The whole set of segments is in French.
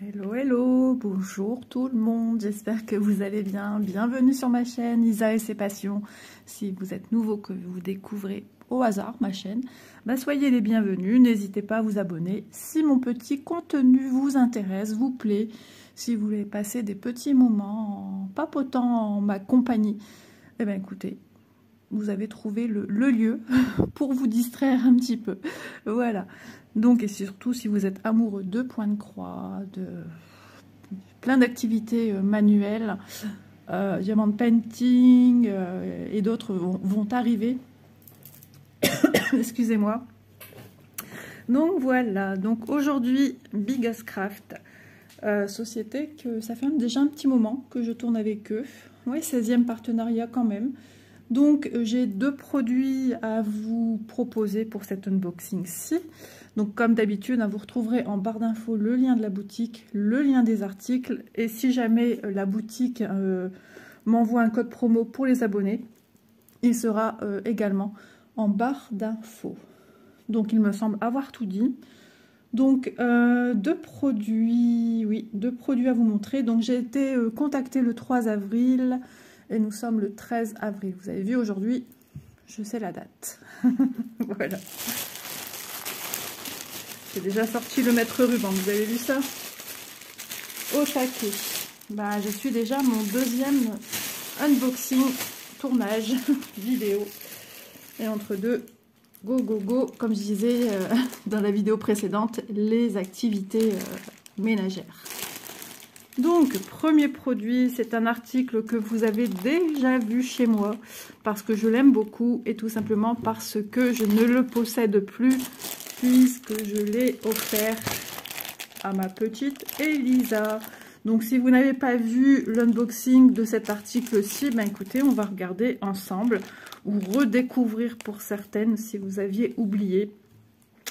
Hello, hello, bonjour tout le monde, j'espère que vous allez bien. Bienvenue sur ma chaîne Isa et ses passions. Si vous êtes nouveau, que vous découvrez au hasard ma chaîne, soyez les bienvenus, n'hésitez pas à vous abonner. Si mon petit contenu vous intéresse, vous plaît, si vous voulez passer des petits moments en papotant en ma compagnie, eh bien écoutez, vous avez trouvé le lieu pour vous distraire un petit peu. Voilà. Donc, et surtout, si vous êtes amoureux de points de croix, de plein d'activités manuelles, diamant painting et d'autres vont arriver. Excusez-moi. Donc voilà, donc aujourd'hui, Biggest Craft, société que ça fait déjà un petit moment que je tourne avec eux. Oui, 16e partenariat quand même. Donc j'ai deux produits à vous proposer pour cet unboxing-ci. Donc comme d'habitude, vous retrouverez en barre d'infos le lien de la boutique, le lien des articles. Et si jamais la boutique m'envoie un code promo pour les abonnés, il sera également en barre d'infos. Donc il me semble avoir tout dit. Donc deux produits à vous montrer. Donc j'ai été contactée le 3 avril et nous sommes le 13 avril. Vous avez vu aujourd'hui, je sais la date. Voilà. J'ai déjà sorti le maître ruban, vous avez vu ça? Au taquet. Je suis déjà à mon deuxième unboxing, tournage, vidéo. Et entre deux, go, go, go, comme je disais dans la vidéo précédente, les activités ménagères. Donc, premier produit, c'est un article que vous avez déjà vu chez moi parce que je l'aime beaucoup et tout simplement parce que je ne le possède plus puisque je l'ai offert à ma petite Elisa. Donc, si vous n'avez pas vu l'unboxing de cet article-ci, écoutez, on va regarder ensemble ou redécouvrir pour certaines si vous aviez oublié.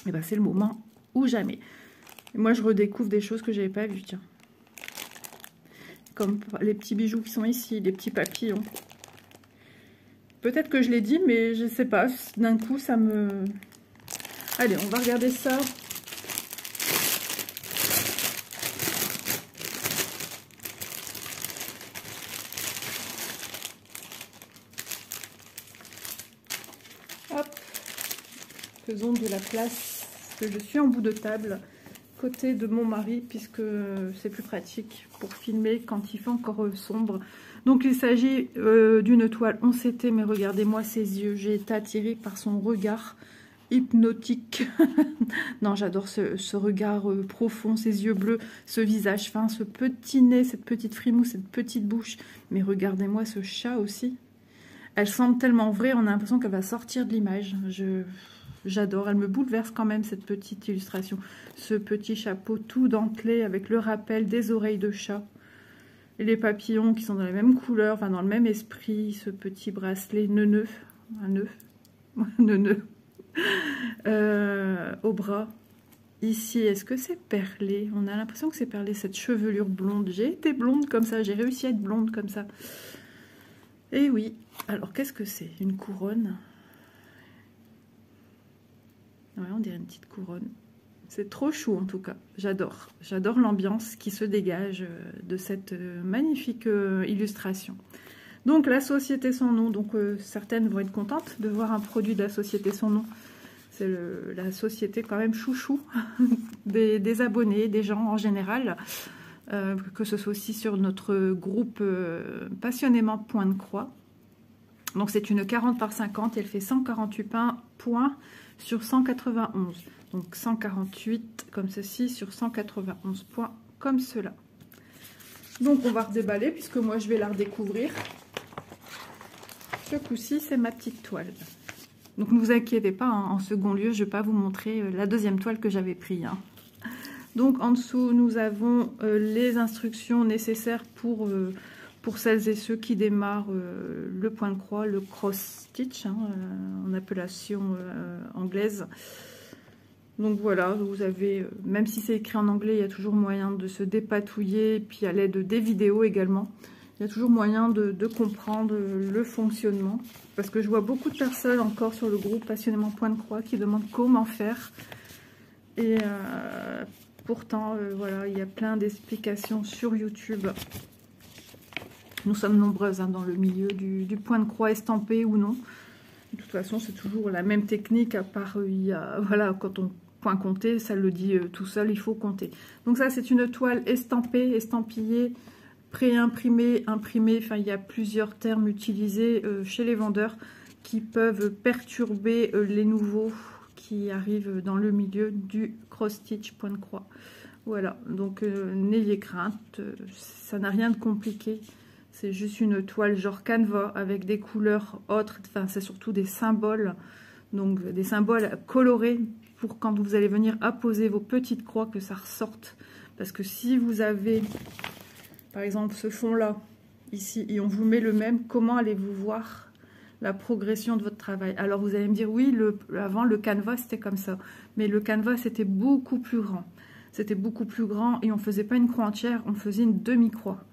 Et c'est le moment ou jamais. Et moi, je redécouvre des choses que je n'avais pas vues, tiens. Comme les petits bijoux qui sont ici, les petits papillons. Peut-être que je l'ai dit, mais je ne sais pas. D'un coup, ça me... Allez, on va regarder ça. Hop. Faisons de la place, parce que je suis en bout de table, côté de mon mari, puisque c'est plus pratique pour filmer quand il fait encore sombre. Donc il s'agit d'une toile 11CT, mais regardez-moi ses yeux, j'ai été attirée par son regard hypnotique. Non, j'adore ce regard profond, ses yeux bleus, ce visage fin, ce petit nez, cette petite frimousse, cette petite bouche. Mais regardez-moi ce chat aussi. Elle semble tellement vraie, on a l'impression qu'elle va sortir de l'image. J'adore, elle me bouleverse quand même cette petite illustration. Ce petit chapeau tout dentelé avec le rappel des oreilles de chat. Et les papillons qui sont dans la même couleur, enfin dans le même esprit. Ce petit bracelet neuneux, un nœud, neuneux, au bras. Ici, est-ce que c'est perlé? On a l'impression que c'est perlé, cette chevelure blonde. J'ai été blonde comme ça, j'ai réussi à être blonde comme ça. Et oui, alors qu'est-ce que c'est? Une couronne? Ouais, on dirait une petite couronne. C'est trop chou en tout cas, j'adore. J'adore l'ambiance qui se dégage de cette magnifique illustration. Donc la société sans nom, donc certaines vont être contentes de voir un produit de la société sans nom. C'est la société quand même chouchou des abonnés, des gens en général. Que ce soit aussi sur notre groupe passionnément point de croix. Donc c'est une 40 par 50 et elle fait 148 points sur 191. Donc 148 comme ceci sur 191 points comme cela. Donc on va redéballer puisque moi je vais la redécouvrir. Ce coup-ci c'est ma petite toile. Donc ne vous inquiétez pas, hein, en second lieu je ne vais pas vous montrer la deuxième toile que j'avais prise. Hein. Donc en dessous nous avons les instructions nécessaires pour celles et ceux qui démarrent le point de croix, le cross stitch, hein, en appellation anglaise. Donc voilà, vous avez, même si c'est écrit en anglais, il y a toujours moyen de se dépatouiller, puis à l'aide des vidéos également. Il y a toujours moyen de comprendre le fonctionnement. Parce que je vois beaucoup de personnes encore sur le groupe Passionnément Point de Croix qui demandent comment faire. Et Pourtant, voilà, il y a plein d'explications sur YouTube. Nous sommes nombreuses hein, dans le milieu du point de croix estampé ou non. De toute façon, c'est toujours la même technique, à part, voilà, quand on point compter, ça le dit tout seul, il faut compter. Donc ça, c'est une toile estampée, estampillée, pré-imprimée, imprimée. Enfin, il y a plusieurs termes utilisés chez les vendeurs qui peuvent perturber les nouveaux qui arrivent dans le milieu du cross-stitch point de croix. Voilà, donc n'ayez crainte, ça n'a rien de compliqué. C'est juste une toile genre canevas avec des couleurs autres. Enfin, c'est surtout des symboles. Donc, des symboles colorés pour quand vous allez venir apposer vos petites croix, que ça ressorte. Parce que si vous avez, par exemple, ce fond-là, ici, et on vous met le même, comment allez-vous voir la progression de votre travail? Alors, vous allez me dire, oui, avant, le canevas, c'était comme ça. Mais le canevas, c'était beaucoup plus grand. C'était beaucoup plus grand et on ne faisait pas une croix entière, on faisait une demi-croix.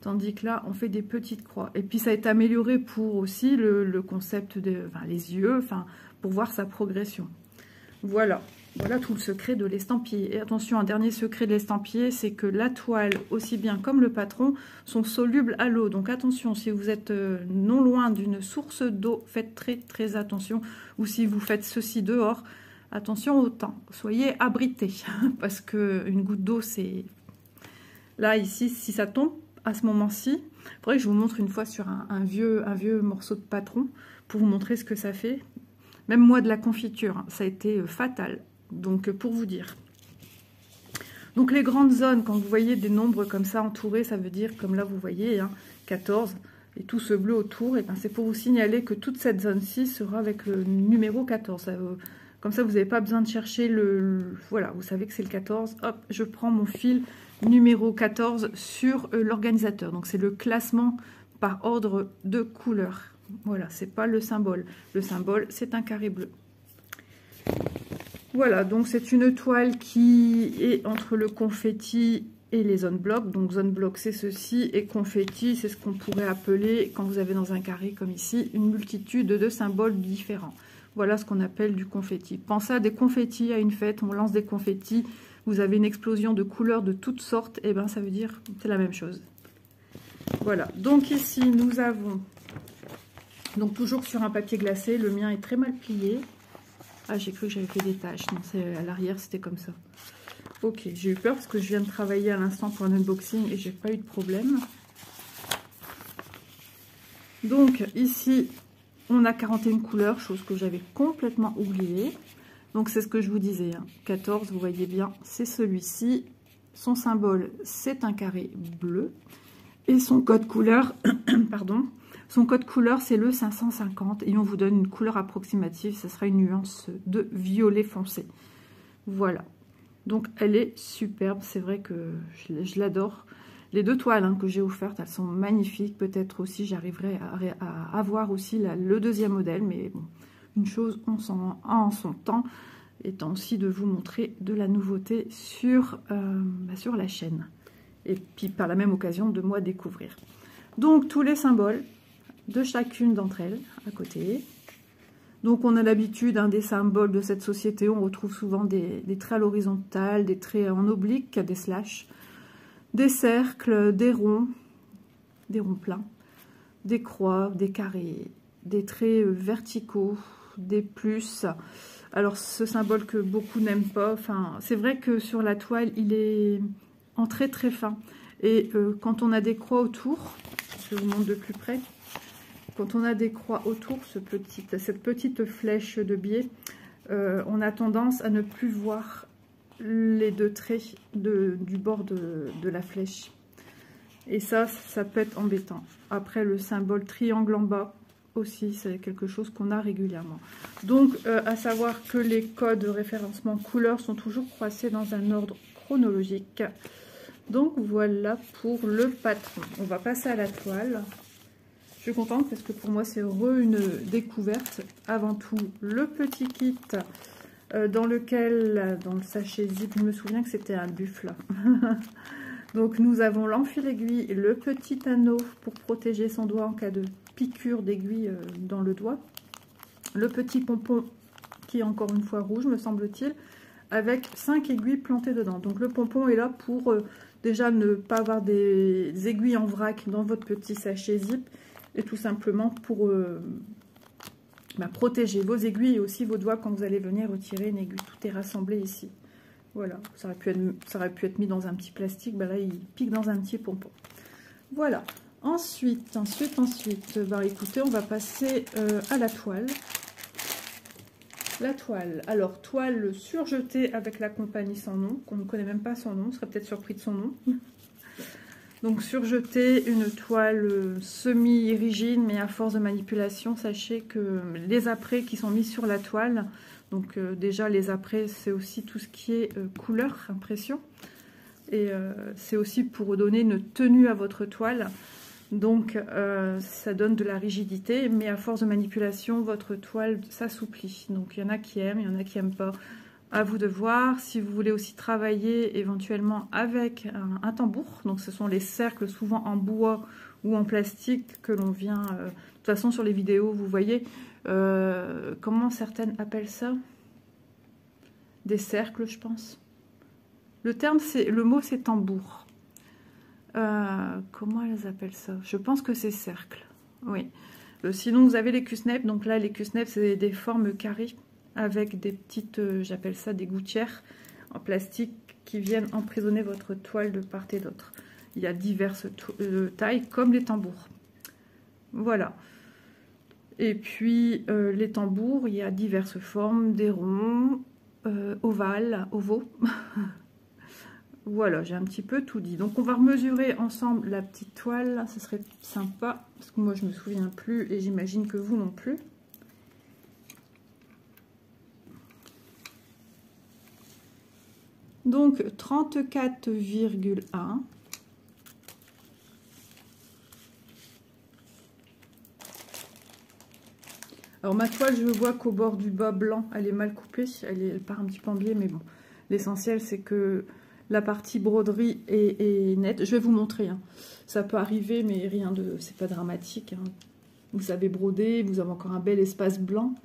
Tandis que là, on fait des petites croix. Et puis, ça a été amélioré pour aussi le concept les yeux, enfin, pour voir sa progression. Voilà. Voilà tout le secret de l'estampillé. Et attention, un dernier secret de l'estampillé, c'est que la toile, aussi bien comme le patron, sont solubles à l'eau. Donc, attention, si vous êtes non loin d'une source d'eau, faites très, très attention. Ou si vous faites ceci dehors, attention au temps. Soyez abrités. Parce qu'une goutte d'eau, c'est... Là, ici, si ça tombe, à ce moment-ci, il faudrait que je vous montre une fois sur un vieux morceau de patron pour vous montrer ce que ça fait. Même moi de la confiture, hein, ça a été fatal. Donc pour vous dire. Donc les grandes zones, quand vous voyez des nombres comme ça entourés, ça veut dire, comme là vous voyez, hein, 14 et tout ce bleu autour, et ben c'est pour vous signaler que toute cette zone-ci sera avec le numéro 14. Comme ça, vous n'avez pas besoin de chercher voilà, vous savez que c'est le 14. Hop, je prends mon fil numéro 14 sur l'organisateur. Donc, c'est le classement par ordre de couleur. Voilà, c'est pas le symbole. Le symbole, c'est un carré bleu. Voilà, donc c'est une toile qui est entre le confetti et les zone blocs. Donc, zone bloc, c'est ceci. Et confetti, c'est ce qu'on pourrait appeler, quand vous avez dans un carré comme ici, une multitude de symboles différents. Voilà ce qu'on appelle du confetti. Pensez à des confettis à une fête, on lance des confettis. Vous avez une explosion de couleurs de toutes sortes, et bien ça veut dire que c'est la même chose. Voilà, donc ici nous avons, donc toujours sur un papier glacé, le mien est très mal plié. Ah, j'ai cru que j'avais fait des taches, non, c'est à l'arrière, c'était comme ça. Ok, j'ai eu peur parce que je viens de travailler à l'instant pour un unboxing et j'ai pas eu de problème. Donc ici, on a 41 couleurs, chose que j'avais complètement oubliée. Donc c'est ce que je vous disais, hein. 14, vous voyez bien, c'est celui-ci. Son symbole, c'est un carré bleu. Et son code couleur, pardon, son code couleur, c'est le 550. Et on vous donne une couleur approximative, ce sera une nuance de violet foncé. Voilà. Donc elle est superbe, c'est vrai que je l'adore. Les deux toiles hein, que j'ai offertes, elles sont magnifiques. Peut-être aussi j'arriverai à avoir aussi le deuxième modèle, mais bon. Une chose en son temps, étant aussi de vous montrer de la nouveauté sur la chaîne. Et puis par la même occasion de moi découvrir. Donc tous les symboles de chacune d'entre elles à côté. Donc on a l'habitude des symboles de cette société, on retrouve souvent des traits à l'horizontale, des traits en oblique, des slash, des cercles, des ronds plats, des croix, des carrés, des traits verticaux, des plus. Alors ce symbole que beaucoup n'aiment pas, enfin c'est vrai que sur la toile il est en très très fin et quand on a des croix autour, je vous montre de plus près, quand on a des croix autour, cette petite flèche de biais, on a tendance à ne plus voir les deux traits du bord de la flèche et ça peut être embêtant. Après le symbole triangle en bas aussi, c'est quelque chose qu'on a régulièrement. Donc, à savoir que les codes de référencement couleurs sont toujours croisés dans un ordre chronologique. Donc, voilà pour le patron. On va passer à la toile. Je suis contente parce que pour moi, c'est une découverte. Avant tout, le petit kit dans lequel, dans le sachet zip, je me souviens que c'était un buffle. Donc, nous avons l'enfil aiguille, le petit anneau pour protéger son doigt en cas de piqûre d'aiguille dans le doigt, le petit pompon qui est encore une fois rouge me semble-t-il, avec 5 aiguilles plantées dedans. Donc le pompon est là pour déjà ne pas avoir des aiguilles en vrac dans votre petit sachet zip, et tout simplement pour protéger vos aiguilles et aussi vos doigts quand vous allez venir retirer une aiguille. Tout est rassemblé ici. Voilà, ça aurait pu être mis dans un petit plastique, ben là il pique dans un petit pompon. Voilà. Ensuite, bah écoutez, on va passer à la toile. La toile, alors toile surjetée avec la compagnie sans nom, qu'on ne connaît même pas son nom, on serait peut-être surpris de son nom. Donc surjeter une toile semi-rigide, mais à force de manipulation, sachez que les apprêts qui sont mis sur la toile, donc déjà les apprêts c'est aussi tout ce qui est couleur, impression, et c'est aussi pour donner une tenue à votre toile. Donc ça donne de la rigidité, mais à force de manipulation, votre toile s'assouplit. Donc il y en a qui aiment, il y en a qui n'aiment pas. À vous de voir. Si vous voulez aussi travailler éventuellement avec un tambour, donc ce sont les cercles souvent en bois ou en plastique que l'on vient... de toute façon sur les vidéos, vous voyez comment certaines appellent ça? Des cercles, je pense. Le mot c'est tambour. Comment elles appellent ça? Je pense que c'est cercle. Oui. Sinon vous avez les cusnep. Donc là les cusnep c'est des formes carrées avec des petites, j'appelle ça des gouttières en plastique qui viennent emprisonner votre toile de part et d'autre. Il y a diverses tailles comme les tambours. Voilà. Et puis les tambours, il y a diverses formes, des ronds, ovales, ovaux. Voilà, j'ai un petit peu tout dit. Donc on va mesurer ensemble la petite toile, ce serait sympa, parce que moi je me souviens plus et j'imagine que vous non plus. Donc 34,1. Alors ma toile, je vois qu'au bord du bas blanc, elle est mal coupée, elle part un petit peu en biais, mais bon. L'essentiel c'est que la partie broderie est nette. Je vais vous montrer, hein. Ça peut arriver, mais rien de, c'est pas dramatique, hein. Vous avez brodé, vous avez encore un bel espace blanc.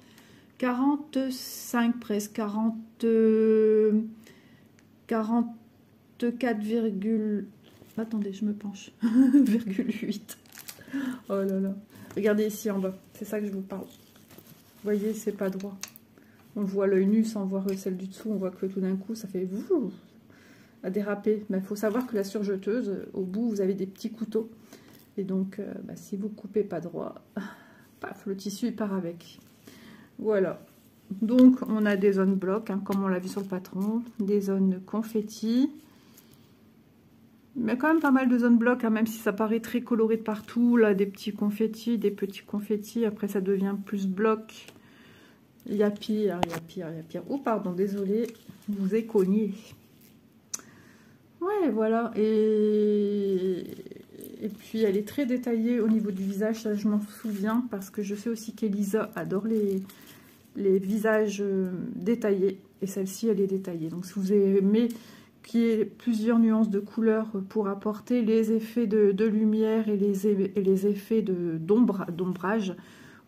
45 presque, 44, attendez, je me penche, 8. Oh là là. Regardez ici en bas, c'est ça que je vous parle. Vous voyez, c'est pas droit. On voit l'œil nu sans voir celle du dessous. On voit que tout d'un coup, ça fait à déraper. Mais il faut savoir que la surjeteuse, au bout, vous avez des petits couteaux. Et donc, si vous coupez pas droit, paf, le tissu il part avec. Voilà. Donc, on a des zones blocs, hein, comme on l'a vu sur le patron, des zones confetti. Mais quand même pas mal de zones blocs, hein, même si ça paraît très coloré de partout. Là, des petits confettis, des petits confettis. Après, ça devient plus bloc. Il y a pire, il y a pire, il y a pire. Oh, pardon, désolé, je vous ai cogné. Ouais, voilà. Et puis, elle est très détaillée au niveau du visage. Ça, je m'en souviens, parce que je sais aussi qu'Elisa adore les visages détaillés, et celle-ci elle est détaillée. Donc si vous aimez qu'il y ait plusieurs nuances de couleurs pour apporter les effets de lumière et les effets d'ombrage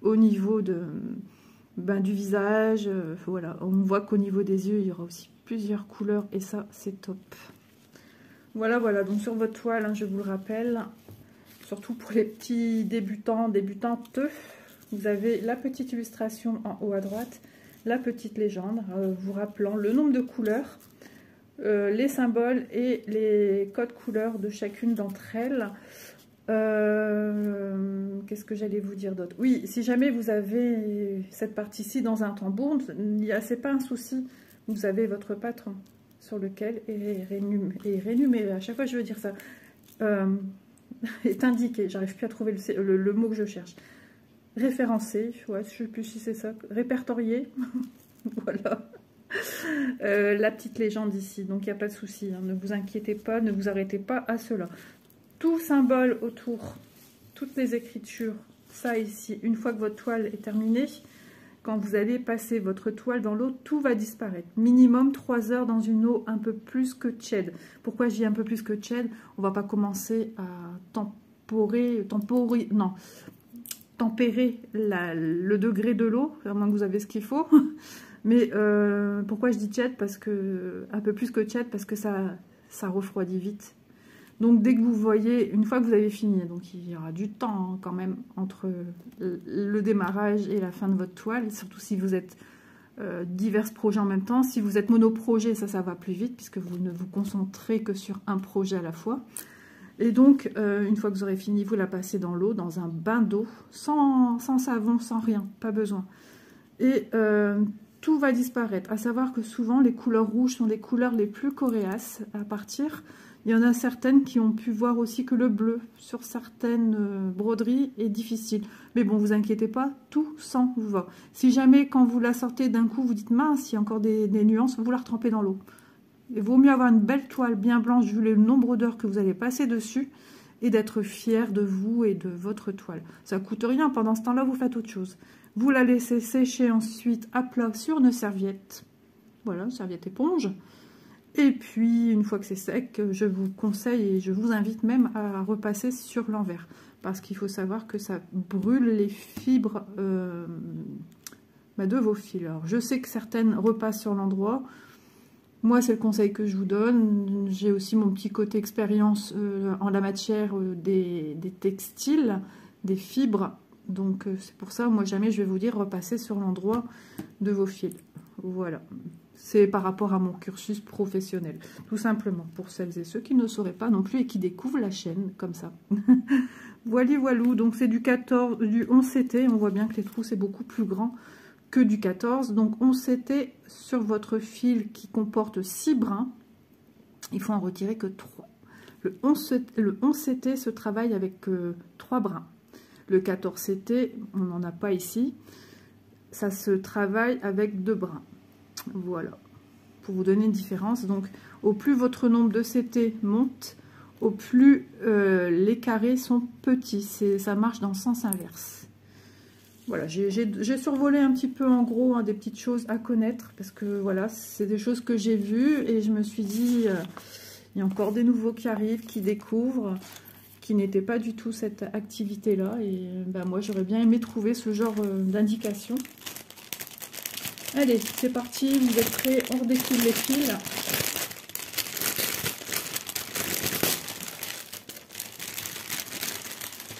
au niveau du visage, voilà, on voit qu'au niveau des yeux il y aura aussi plusieurs couleurs et ça c'est top. Voilà, donc sur votre toile, hein, je vous le rappelle, surtout pour les petits débutants, débutantes, vous avez la petite illustration en haut à droite, la petite légende, vous rappelant le nombre de couleurs, les symboles et les codes couleurs de chacune d'entre elles. Qu'est-ce que j'allais vous dire d'autre? Oui, si jamais vous avez cette partie-ci dans un tambour, c'est pas un souci, vous avez votre patron sur lequel est rénuméré, à chaque fois je veux dire ça, est indiqué, j'arrive plus à trouver le mot que je cherche. Référencé, ouais, je sais plus si c'est ça, répertorié, voilà. La petite légende ici, donc il n'y a pas de souci, hein, ne vous inquiétez pas, ne vous arrêtez pas à cela. Tout symbole autour, toutes les écritures, ça ici, une fois que votre toile est terminée, quand vous allez passer votre toile dans l'eau, tout va disparaître. Minimum 3 heures dans une eau un peu plus que tiède. Pourquoi je dis un peu plus que tiède? On va pas commencer à tempérer le degré de l'eau, à moins que vous avez ce qu'il faut. Mais pourquoi je dis tiède? Parce que, un peu plus que tiède, parce que ça refroidit vite. Donc dès que vous voyez, une fois que vous avez fini, donc il y aura du temps hein, quand même entre le démarrage et la fin de votre toile, surtout si vous êtes divers projets en même temps. Si vous êtes monoprojet, ça va plus vite puisque vous ne vous concentrez que sur un projet à la fois. Et donc, une fois que vous aurez fini, vous la passez dans l'eau, dans un bain d'eau, sans savon, sans rien, pas besoin. Et tout va disparaître. À savoir que souvent, les couleurs rouges sont les couleurs les plus coriaces à partir. Il y en a certaines qui ont pu voir aussi que le bleu sur certaines broderies est difficile. Mais bon, vous inquiétez pas, tout s'en va. Si jamais, quand vous la sortez d'un coup, vous dites mince, il y a encore des nuances, vous la retrempez dans l'eau. Il vaut mieux avoir une belle toile bien blanche vu le nombre d'heures que vous allez passer dessus et d'être fier de vous et de votre toile. Ça ne coûte rien, pendant ce temps-là, vous faites autre chose. Vous la laissez sécher ensuite à plat sur une serviette. Voilà, une serviette éponge. Et puis, une fois que c'est sec, je vous conseille et je vous invite même à repasser sur l'envers. Parce qu'il faut savoir que ça brûle les fibres de vos fils. Alors, je sais que certaines repassent sur l'endroit. Moi, c'est le conseil que je vous donne. J'ai aussi mon petit côté expérience en la matière des textiles, des fibres. Donc, c'est pour ça, moi, jamais je vais vous dire repasser sur l'endroit de vos fils. Voilà. C'est par rapport à mon cursus professionnel, tout simplement, pour celles et ceux qui ne sauraient pas non plus et qui découvrent la chaîne comme ça. Voilà, voilou, donc c'est du 11 CT, on voit bien que les trous c'est beaucoup plus grand que du 14, donc 11 CT sur votre fil qui comporte 6 brins, il faut en retirer que 3. Le 11 CT se travaille avec 3 brins. Le 14 CT, on n'en a pas ici, ça se travaille avec 2 brins. Voilà, pour vous donner une différence. Donc, au plus votre nombre de CT monte, au plus les carrés sont petits. Ça marche dans le sens inverse. Voilà, j'ai survolé un petit peu en gros hein, des petites choses à connaître parce que voilà, c'est des choses que j'ai vues et je me suis dit, il y a encore des nouveaux qui arrivent, qui découvrent, qui n'étaient pas du tout cette activité-là. Et ben, moi, j'aurais bien aimé trouver ce genre d'indication. Allez, c'est parti, vous êtes prêts, on redécoule les fils.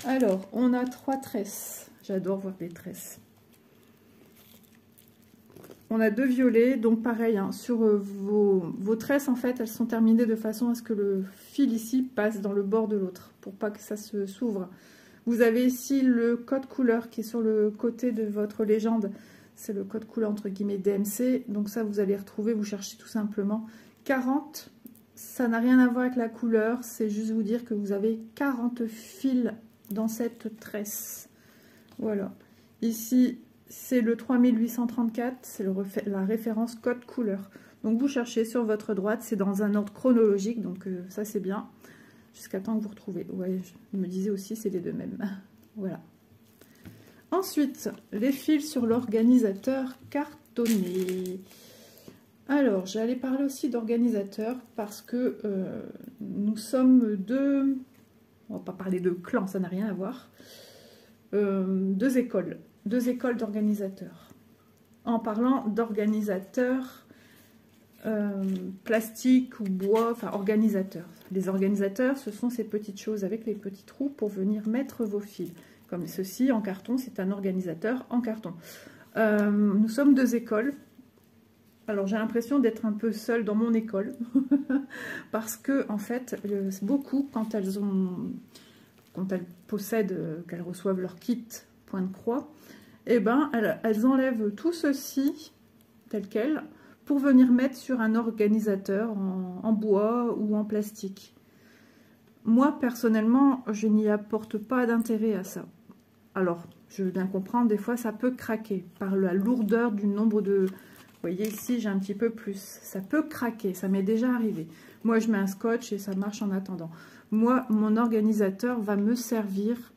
Alors, on a 3 tresses. J'adore voir des tresses. On a 2 violets, donc pareil, hein, sur vos tresses, en fait, elles sont terminées de façon à ce que le fil ici passe dans le bord de l'autre, pour pas que ça s'ouvre. Vous avez ici le code couleur qui est sur le côté de votre légende. C'est le code couleur entre guillemets DMC. Donc ça, vous allez retrouver, vous cherchez tout simplement 40. Ça n'a rien à voir avec la couleur. C'est juste vous dire que vous avez 40 fils dans cette tresse. Voilà. Ici, c'est le 3834. C'est la référence code couleur. Donc vous cherchez sur votre droite. C'est dans un ordre chronologique. Donc ça, c'est bien. Jusqu'à temps que vous retrouvez. Ouais, je me disais aussi, c'est les deux mêmes. Voilà. Ensuite, les fils sur l'organisateur cartonné. Alors, j'allais parler aussi d'organisateur parce que nous sommes deux, on va pas parler de clans, ça n'a rien à voir, deux écoles d'organisateurs. En parlant d'organisateurs plastique ou bois, enfin organisateurs. Les organisateurs, ce sont ces petites choses avec les petits trous pour venir mettre vos fils. Comme ceci en carton, c'est un organisateur en carton. Nous sommes 2 écoles. Alors j'ai l'impression d'être un peu seule dans mon école parce que en fait, beaucoup quand elles possèdent, qu'elles reçoivent leur kit point de croix, eh ben elles enlèvent tout ceci tel quel pour venir mettre sur un organisateur en bois ou en plastique. Moi personnellement, je n'y apporte pas d'intérêt à ça. Alors, je veux bien comprendre, des fois ça peut craquer par la lourdeur du nombre de... Vous voyez ici, j'ai un petit peu plus. Ça peut craquer, ça m'est déjà arrivé. Moi, je mets un scotch et ça marche en attendant. Moi, mon organisateur va me servir,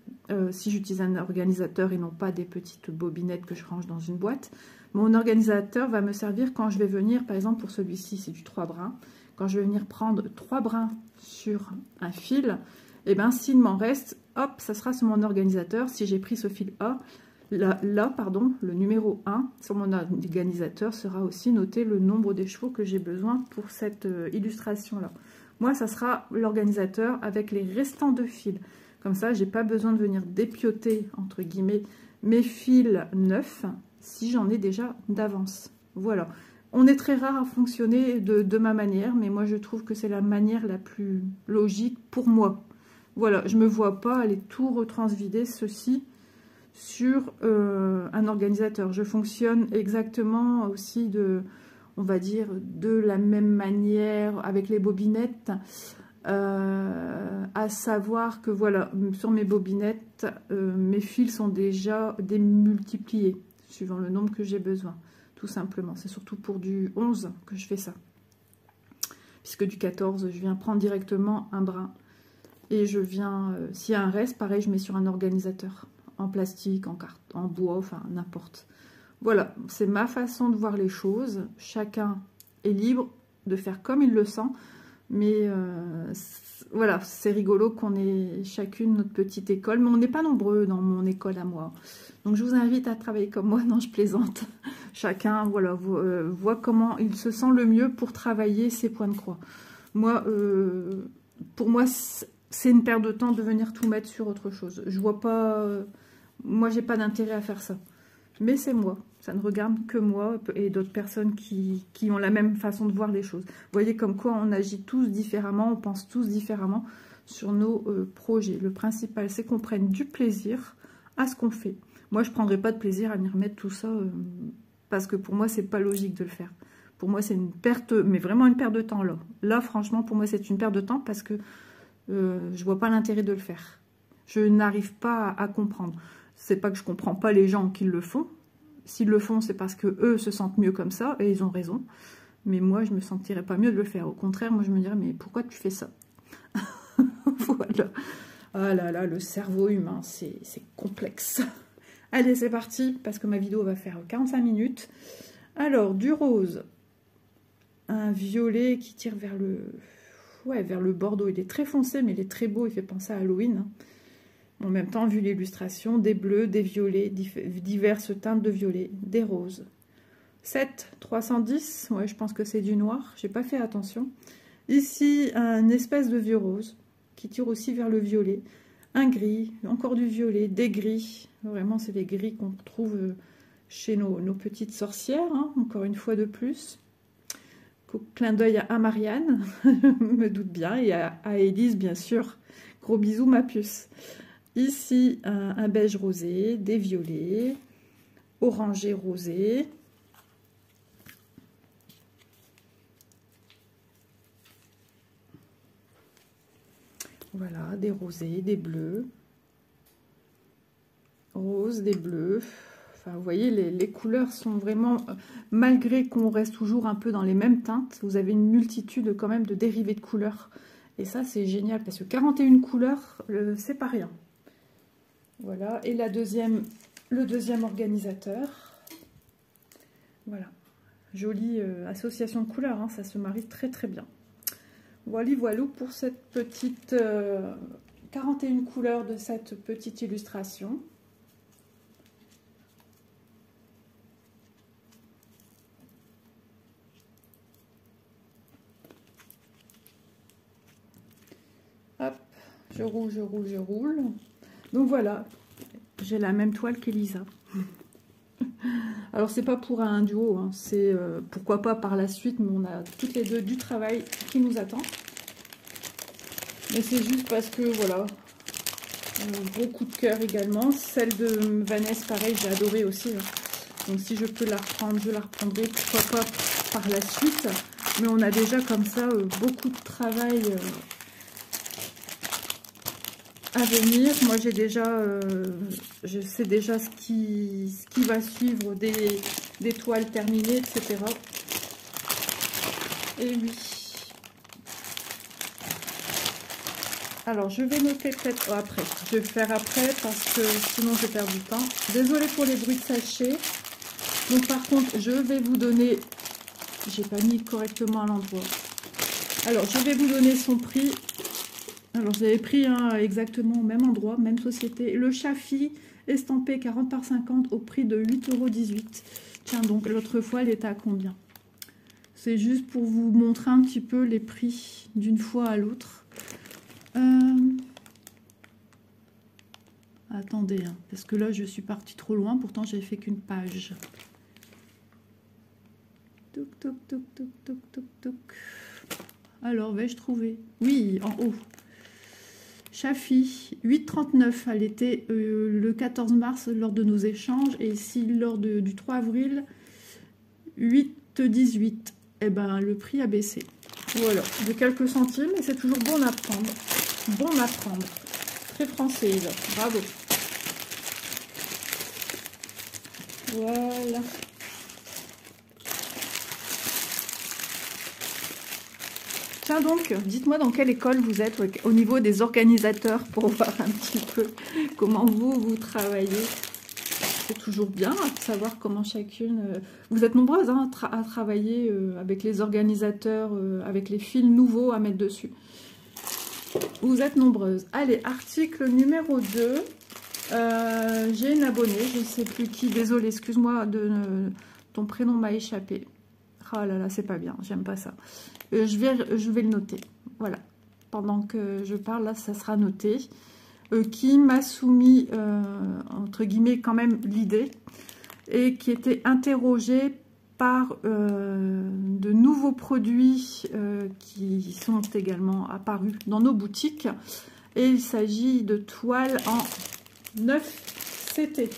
si j'utilise un organisateur et non pas des petites bobinettes que je range dans une boîte, mon organisateur va me servir quand je vais venir, par exemple pour celui-ci, c'est du 3 brins. Quand je vais venir prendre 3 brins sur un fil, et bien s'il m'en reste, hop, ça sera sur mon organisateur. Si j'ai pris ce fil A, Pardon, le numéro 1 sur mon organisateur sera aussi noté le nombre des chevaux que j'ai besoin pour cette illustration-là. Moi, ça sera l'organisateur avec les restants de fils. Comme ça, j'ai pas besoin de venir dépioter, entre guillemets, mes fils neufs si j'en ai déjà d'avance. Voilà. On est très rare à fonctionner de ma manière, mais moi, je trouve que c'est la manière la plus logique pour moi. Voilà, je me vois pas aller tout retransvider ceci sur un organisateur. Je fonctionne exactement aussi on va dire, de la même manière avec les bobinettes. À savoir que voilà, sur mes bobinettes, mes fils sont déjà démultipliés suivant le nombre que j'ai besoin, tout simplement. C'est surtout pour du 11 que je fais ça, puisque du 14 je viens prendre directement un brin et je viens, s'il y a un reste, pareil, je mets sur un organisateur en plastique, en bois, enfin n'importe. Voilà, c'est ma façon de voir les choses. Chacun est libre de faire comme il le sent. Mais voilà, c'est rigolo qu'on ait chacune notre petite école. Mais on n'est pas nombreux dans mon école à moi. Donc je vous invite à travailler comme moi. Non, je plaisante. Chacun voilà, voit comment il se sent le mieux pour travailler ses points de croix. Moi, pour moi, c'est une perte de temps de venir tout mettre sur autre chose. Je vois pas... moi, j'ai pas d'intérêt à faire ça. Mais c'est moi. Ça ne regarde que moi et d'autres personnes qui ont la même façon de voir les choses. Vous voyez comme quoi on agit tous différemment, on pense tous différemment sur nos projets. Le principal, c'est qu'on prenne du plaisir à ce qu'on fait. Moi, je ne prendrai pas de plaisir à venir mettre tout ça parce que pour moi, c'est pas logique de le faire. Pour moi, c'est une perte, mais vraiment une perte de temps là. Là, franchement, pour moi, c'est une perte de temps parce que je vois pas l'intérêt de le faire. Je n'arrive pas à comprendre. C'est pas que je comprends pas les gens qui le font. S'ils le font, c'est parce que eux se sentent mieux comme ça, et ils ont raison. Mais moi, je me sentirais pas mieux de le faire. Au contraire, moi, je me dirais, mais pourquoi tu fais ça? Voilà. Ah là là, le cerveau humain, c'est complexe. Allez, c'est parti, parce que ma vidéo va faire 45 minutes. Alors, du rose, un violet qui tire vers le bordeaux. Il est très foncé, mais il est très beau, il fait penser à Halloween. En même temps, vu l'illustration, des bleus, des violets, diverses teintes de violet, des roses. 7, 310, ouais, je pense que c'est du noir, j'ai pas fait attention. Ici, un espèce de vieux rose qui tire aussi vers le violet. Un gris, encore du violet, des gris. Vraiment, c'est les gris qu'on trouve chez nos petites sorcières, hein, encore une fois de plus. Clin d'œil à Marianne, me doute bien, et à Élise, bien sûr. Gros bisous, ma puce. Ici, un beige rosé, des violets, orangé rosé. Voilà, des rosés, des bleus. Roses, des bleus. Enfin, vous voyez, les couleurs sont vraiment... malgré qu'on reste toujours un peu dans les mêmes teintes, vous avez une multitude quand même de dérivés de couleurs. Et ça, c'est génial, parce que 41 couleurs, c'est pas rien. Voilà, et le deuxième organisateur. Voilà, jolie association de couleurs, hein, ça se marie très très bien. Voilà pour cette petite 41 couleurs de cette petite illustration. Hop, je roule, je roule, je roule. Donc voilà, j'ai la même toile qu'Elisa. Alors c'est pas pour un duo, hein, c'est pourquoi pas par la suite, mais on a toutes les deux du travail qui nous attend. Mais c'est juste parce que voilà, gros coup de cœur également. Celle de Vanessa, pareil, j'ai adoré aussi. Hein. Donc si je peux la reprendre, je la reprendrai, pourquoi pas par la suite. Mais on a déjà comme ça beaucoup de travail à venir. Moi j'ai déjà, je sais déjà ce qui va suivre des toiles terminées, etc. Et oui. Alors je vais noter peut-être après. Je vais faire après parce que sinon je perds du temps. Désolée pour les bruits de sachet. Donc par contre je vais vous donner, j'ai pas mis correctement à l'endroit. Alors je vais vous donner son prix. Alors, j'avais pris exactement au même endroit, même société. Le Chafi estampé 40 par 50 au prix de 8,18 €. Tiens, donc l'autre fois, elle était à combien? C'est juste pour vous montrer un petit peu les prix d'une fois à l'autre. Attendez, hein, parce que là, je suis partie trop loin. Pourtant, j'ai fait qu'une page. Toc, toc, toc, toc, toc, toc, toc. Alors, vais-je trouver? Oui, en haut. Chafi, 8,39. Elle était le 14 mars lors de nos échanges. Et ici, lors du 3 avril, 8,18. Eh ben, le prix a baissé. Voilà, de quelques centimes. Et c'est toujours bon à prendre. Bon à prendre. Très française. Bravo. Voilà. Tiens donc, dites-moi dans quelle école vous êtes au niveau des organisateurs pour voir un petit peu comment vous travaillez. C'est toujours bien de savoir comment chacune... Vous êtes nombreuses hein, à travailler avec les organisateurs, avec les fils nouveaux à mettre dessus. Vous êtes nombreuses. Allez, article numéro 2. J'ai une abonnée, je ne sais plus qui. Désolée, excuse-moi, ton prénom m'a échappé. Oh là là, c'est pas bien, j'aime pas ça. Je vais le noter. Voilà. Pendant que je parle, là, ça sera noté. Qui m'a soumis, entre guillemets, quand même l'idée. Et qui était interrogé par de nouveaux produits qui sont également apparus dans nos boutiques. Et il s'agit de toiles en 9 CT.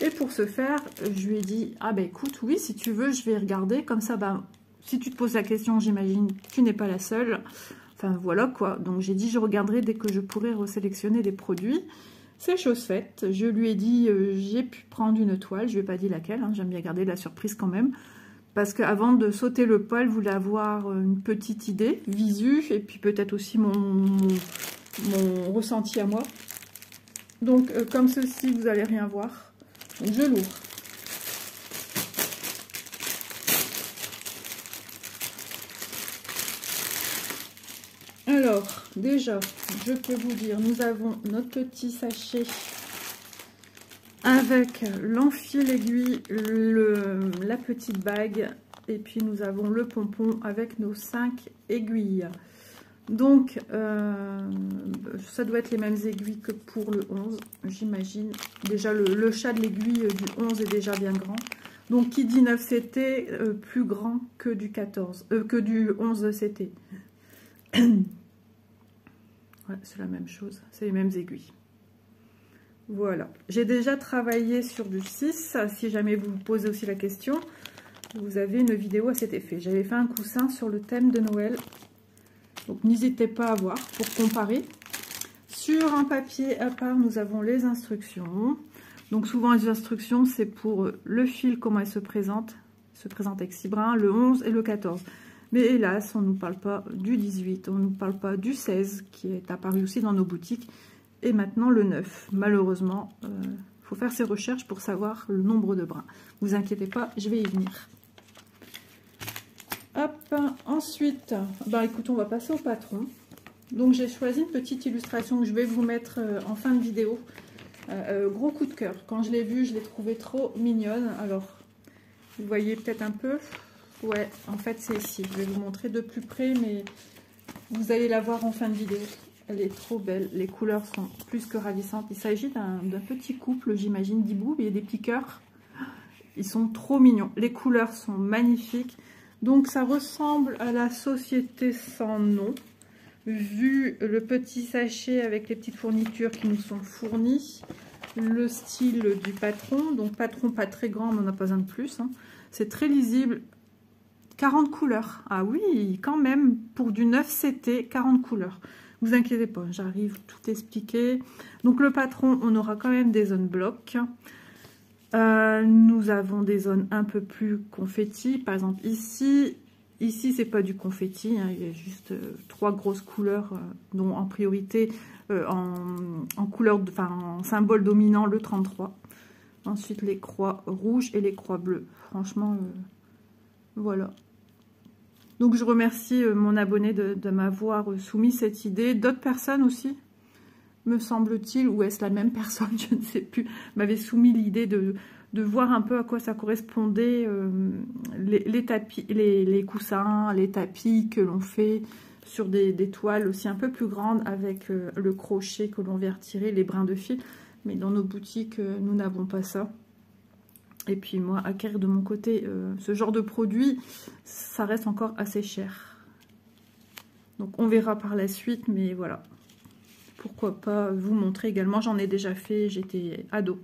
Et pour ce faire, je lui ai dit, ah ben écoute, oui, si tu veux, je vais regarder. Comme ça, ben, si tu te poses la question, j'imagine, tu n'es pas la seule. Enfin, voilà quoi. Donc, j'ai dit, je regarderai dès que je pourrai resélectionner des produits. C'est chose faite. Je lui ai dit, j'ai pu prendre une toile. Je ne lui ai pas dit laquelle. Hein, j'aime bien garder la surprise quand même. Parce qu'avant de sauter le pas, elle voulait avoir une petite idée, visu, et puis peut-être aussi mon ressenti à moi. Donc, comme ceci, vous n'allez rien voir. Donc, je l'ouvre. Alors, déjà, je peux vous dire, nous avons notre petit sachet avec l'enfil aiguille, la petite bague, et puis nous avons le pompon avec nos 5 aiguilles. Donc, ça doit être les mêmes aiguilles que pour le 11, j'imagine. Déjà, le chat de l'aiguille du 11 est déjà bien grand. Donc, qui dit 9 CT, plus grand que du 14, que du 11 CT. Ouais, c'est la même chose, c'est les mêmes aiguilles. Voilà. J'ai déjà travaillé sur du 6, si jamais vous vous posez aussi la question. Vous avez une vidéo à cet effet. J'avais fait un coussin sur le thème de Noël. Donc, n'hésitez pas à voir pour comparer. Sur un papier à part, nous avons les instructions. Donc, souvent, les instructions, c'est pour le fil, comment elle se présente. Elle se présente avec 6 brins, le 11 et le 14. Mais hélas, on ne nous parle pas du 18, on ne nous parle pas du 16, qui est apparu aussi dans nos boutiques. Et maintenant, le 9. Malheureusement, il faut faire ses recherches pour savoir le nombre de brins. Ne vous inquiétez pas, je vais y venir. Hop, ensuite, bah écoute, on va passer au patron. Donc j'ai choisi une petite illustration que je vais vous mettre en fin de vidéo. Gros coup de cœur. Quand je l'ai vue, je l'ai trouvée trop mignonne. Alors, vous voyez peut-être un peu. Ouais, en fait c'est ici. Je vais vous montrer de plus près, mais vous allez la voir en fin de vidéo. Elle est trop belle. Les couleurs sont plus que ravissantes. Il s'agit d'un petit couple, j'imagine, d'hiboux. Il y a des petits cœurs. Ils sont trop mignons. Les couleurs sont magnifiques. Donc, ça ressemble à la société sans nom, vu le petit sachet avec les petites fournitures qui nous sont fournies, le style du patron. Donc, patron pas très grand, mais on n'a pas un de plus. Hein. C'est très lisible. 40 couleurs. Ah oui, quand même, pour du 9 CT, 40 couleurs. Ne vous inquiétez pas, j'arrive tout expliquer. Donc, le patron, on aura quand même des zones blocs. Nous avons des zones un peu plus confetti. Par exemple, ici c'est pas du confetti. Hein, il y a juste 3 grosses couleurs, dont en priorité en couleur, en symbole dominant le 33. Ensuite, les croix rouges et les croix bleues. Franchement, voilà. Donc, je remercie mon abonné de m'avoir soumis cette idée. D'autres personnes aussi. me semble-t-il, ou est-ce la même personne, je ne sais plus, m'avait soumis l'idée de voir un peu à quoi ça correspondait les tapis, les coussins, les tapis que l'on fait sur des toiles aussi un peu plus grandes avec le crochet que l'on vient retirer, les brins de fil. Mais dans nos boutiques, nous n'avons pas ça. Et puis moi, acquérir de mon côté ce genre de produit, ça reste encore assez cher. Donc on verra par la suite, mais voilà. Pourquoi pas vous montrer également, j'en ai déjà fait, j'étais ado.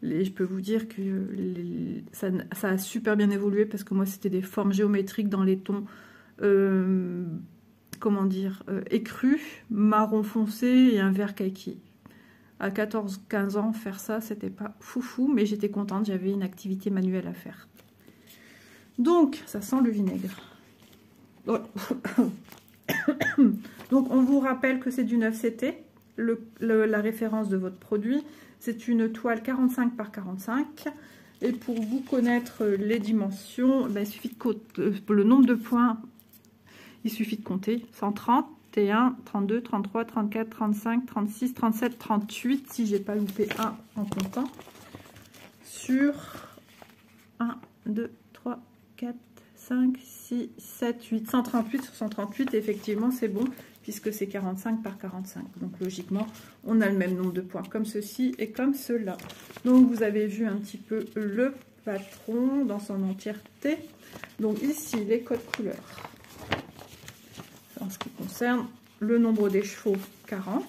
Je peux vous dire que ça a super bien évolué parce que moi c'était des formes géométriques dans les tons, comment dire, écrus, marron foncé et un vert kaki. À 14-15 ans, faire ça, c'était pas foufou, mais j'étais contente, j'avais une activité manuelle à faire. Donc, ça sent le vinaigre. Oh. Donc, on vous rappelle que c'est du 9CT, la référence de votre produit. C'est une toile 45 par 45. Et pour vous connaître les dimensions, ben, il suffit de le nombre de points, il suffit de compter 130. 31, 32, 33, 34, 35, 36, 37, 38, si j'ai pas loupé un en comptant, sur 1, 2, 3, 4, 5, 6, 7, 8, 138 sur 138, effectivement c'est bon, puisque c'est 45 par 45. Donc logiquement, on a le même nombre de points, comme ceci et comme cela. Donc vous avez vu un petit peu le patron dans son entièreté. Donc ici, les codes couleurs. En ce qui concerne le nombre des chevaux, 40,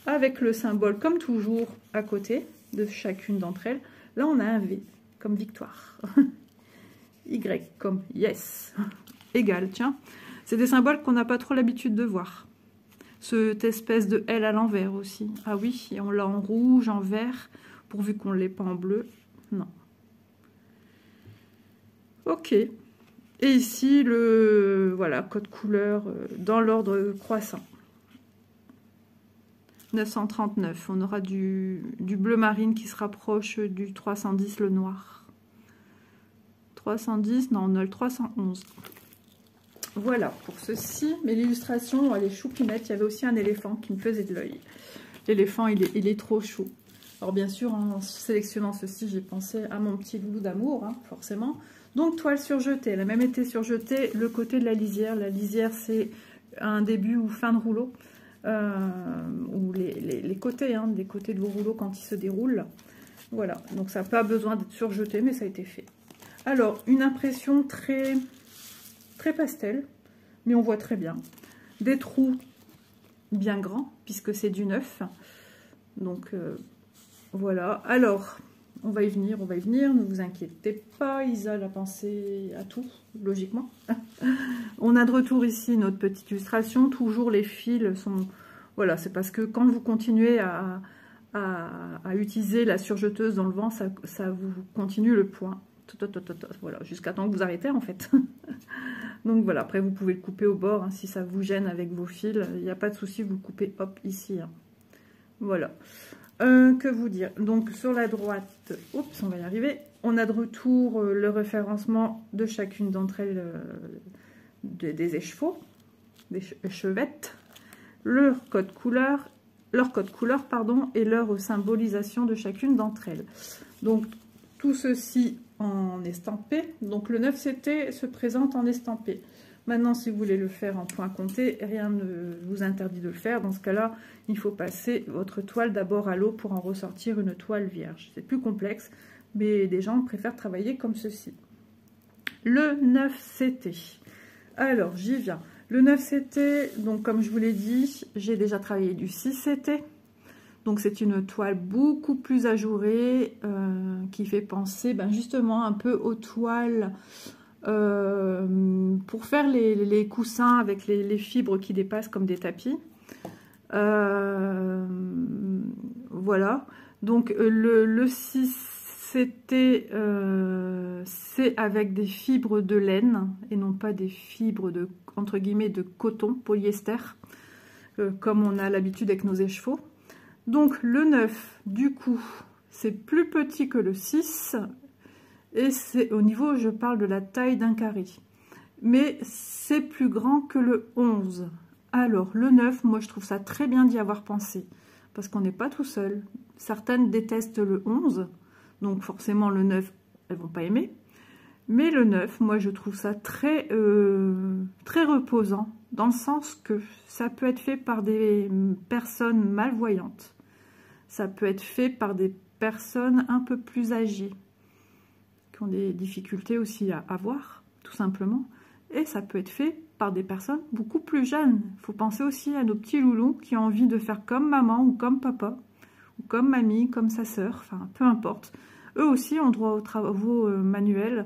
avec le symbole comme toujours à côté de chacune d'entre elles. Là on a un V comme victoire, Y comme yes, égal, tiens, c'est des symboles qu'on n'a pas trop l'habitude de voir. Cette espèce de L à l'envers aussi, ah oui, et on l'a en rouge, en vert, pourvu qu'on ne l'ait pas en bleu, non. Ok. Et ici, le voilà, code couleur dans l'ordre croissant. 939, on aura du bleu marine qui se rapproche du 310, le noir. 310, non, on a le 311. Voilà, pour ceci, mais l'illustration, elle est choupinette. Il y avait aussi un éléphant qui me faisait de l'œil. L'éléphant, il est trop chou. Alors bien sûr, en sélectionnant ceci, j'ai pensé à mon petit loulou d'amour, hein, forcément. Donc toile surjetée, elle a même été surjetée le côté de la lisière. La lisière, c'est un début ou fin de rouleau, ou les côtés, hein, des côtés de vos rouleaux quand ils se déroulent. Voilà, donc ça n'a pas besoin d'être surjeté, mais ça a été fait. Alors, une impression très pastel, mais on voit très bien. Des trous bien grands, puisque c'est du neuf. Donc, voilà. Alors... on va y venir, ne vous inquiétez pas, Isa a pensé à tout, logiquement. On a de retour ici notre petite illustration, toujours les fils sont... Voilà, c'est parce que quand vous continuez à utiliser la surjeteuse dans le vent, ça vous continue le point. Voilà, jusqu'à temps que vous arrêtez en fait. Donc voilà, après vous pouvez le couper au bord, hein, si ça vous gêne avec vos fils, il n'y a pas de souci, vous le coupez hop ici. Hein. Voilà. Que vous dire, donc sur la droite, oups, on va y arriver, on a de retour le référencement de chacune d'entre elles, des écheveaux, des chevettes, leur code couleur, pardon, et leur symbolisation de chacune d'entre elles. Donc tout ceci en estampé, donc le 9CT se présente en estampé. Maintenant, si vous voulez le faire en point compté, rien ne vous interdit de le faire. Dans ce cas-là, il faut passer votre toile d'abord à l'eau pour en ressortir une toile vierge. C'est plus complexe, mais des gens préfèrent travailler comme ceci. Le 9CT. Alors, j'y viens. Le 9CT, donc comme je vous l'ai dit, j'ai déjà travaillé du 6CT. Donc, c'est une toile beaucoup plus ajourée qui fait penser justement un peu aux toiles... pour faire les coussins avec les fibres qui dépassent comme des tapis. Voilà. Donc le 6CT, c'est avec des fibres de laine et non pas des fibres de, entre guillemets, de coton, polyester, comme on a l'habitude avec nos écheveaux. Donc le 9, du coup, c'est plus petit que le 6. Et c'est au niveau, je parle de la taille d'un carré. Mais c'est plus grand que le 11. Alors, le 9, moi je trouve ça très bien d'y avoir pensé, parce qu'on n'est pas tout seul. Certaines détestent le 11, donc forcément le 9, elles vont pas aimer. Mais le 9, moi je trouve ça très, très reposant, dans le sens que ça peut être fait par des personnes malvoyantes. Ça peut être fait par des personnes un peu plus âgées, qui ont des difficultés aussi à voir, tout simplement. Et ça peut être fait par des personnes beaucoup plus jeunes. Il faut penser aussi à nos petits loulous qui ont envie de faire comme maman ou comme papa, ou comme mamie, comme sa sœur, enfin peu importe. Eux aussi ont droit aux travaux manuels.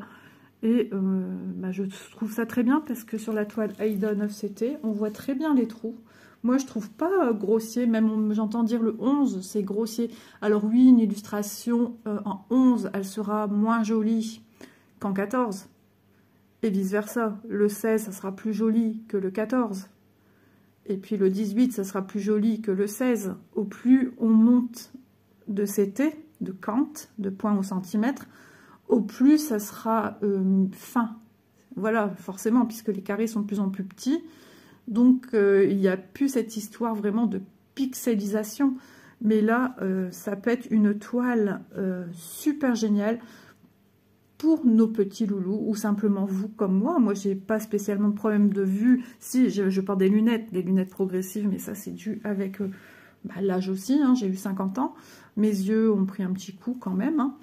Et je trouve ça très bien parce que sur la toile Aïda 9CT, on voit très bien les trous. Moi, je trouve pas grossier, même j'entends dire le 11, c'est grossier. Alors oui, une illustration en 11, elle sera moins jolie qu'en 14. Et vice-versa. Le 16, ça sera plus joli que le 14. Et puis le 18, ça sera plus joli que le 16. Au plus on monte de CT, de Kant, de points au centimètre, au plus ça sera fin. Voilà, forcément, puisque les carrés sont de plus en plus petits. Donc, il n'y a plus cette histoire vraiment de pixelisation. Mais là, ça peut être une toile super géniale pour nos petits loulous, ou simplement vous comme moi. Moi, j'ai pas spécialement de problème de vue. Si, je porte des lunettes progressives, mais ça, c'est dû avec l'âge aussi. Hein, j'ai eu 50 ans. Mes yeux ont pris un petit coup quand même. Hein.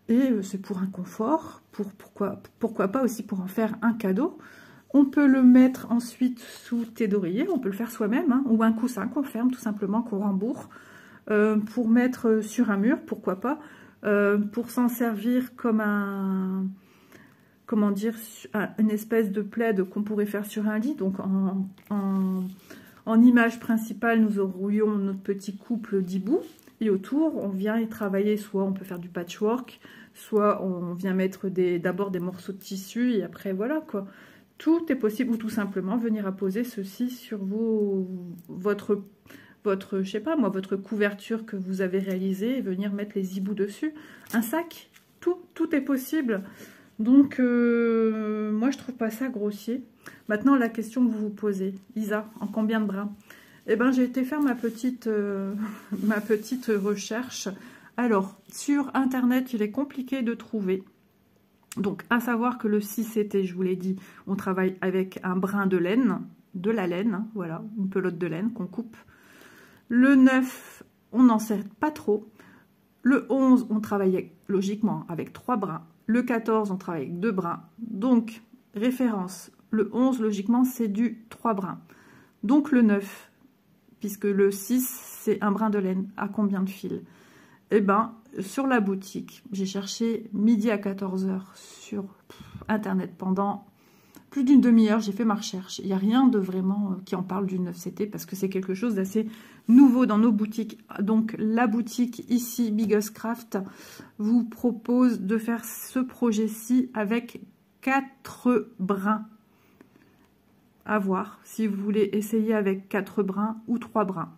Et c'est pour un confort, pourquoi pas aussi pour en faire un cadeau. On peut le mettre ensuite sous thé d'oreiller, on peut le faire soi-même, hein, ou un coussin qu'on ferme tout simplement, qu'on rembourre, pour mettre sur un mur, pourquoi pas, pour s'en servir comme un, comment dire, une espèce de plaid qu'on pourrait faire sur un lit. Donc en image principale, nous aurions notre petit couple d'hiboux. Et autour, on vient y travailler, soit on peut faire du patchwork, soit on vient mettre d'abord des morceaux de tissu, et après, voilà, quoi. Tout est possible, ou tout simplement venir apposer ceci sur votre je sais pas moi, votre couverture que vous avez réalisée, et venir mettre les hiboux dessus. Un sac, tout est possible. Donc, moi, je trouve pas ça grossier. Maintenant, la question que vous vous posez, Isa, en combien de brins? Eh ben, j'ai été faire ma petite recherche. Alors, sur Internet, il est compliqué de trouver. Donc, à savoir que le 6CT, je vous l'ai dit, on travaille avec un brin de laine, de la laine, hein, voilà, une pelote de laine qu'on coupe. Le 9, on n'en sert pas trop. Le 11, on travaille logiquement avec 3 brins. Le 14, on travaille avec 2 brins. Donc, référence, le 11, logiquement, c'est du 3 brins. Donc, le 9... puisque le 6, c'est un brin de laine. À combien de fils? Eh bien, sur la boutique, j'ai cherché midi à 14 h sur Internet pendant plus d'une demi-heure. J'ai fait ma recherche. Il n'y a rien de vraiment qui en parle du 9CT parce que c'est quelque chose d'assez nouveau dans nos boutiques. Donc, la boutique ici, Biggest Craft, vous propose de faire ce projet-ci avec 4 brins. À voir si vous voulez essayer avec 4 brins ou 3 brins.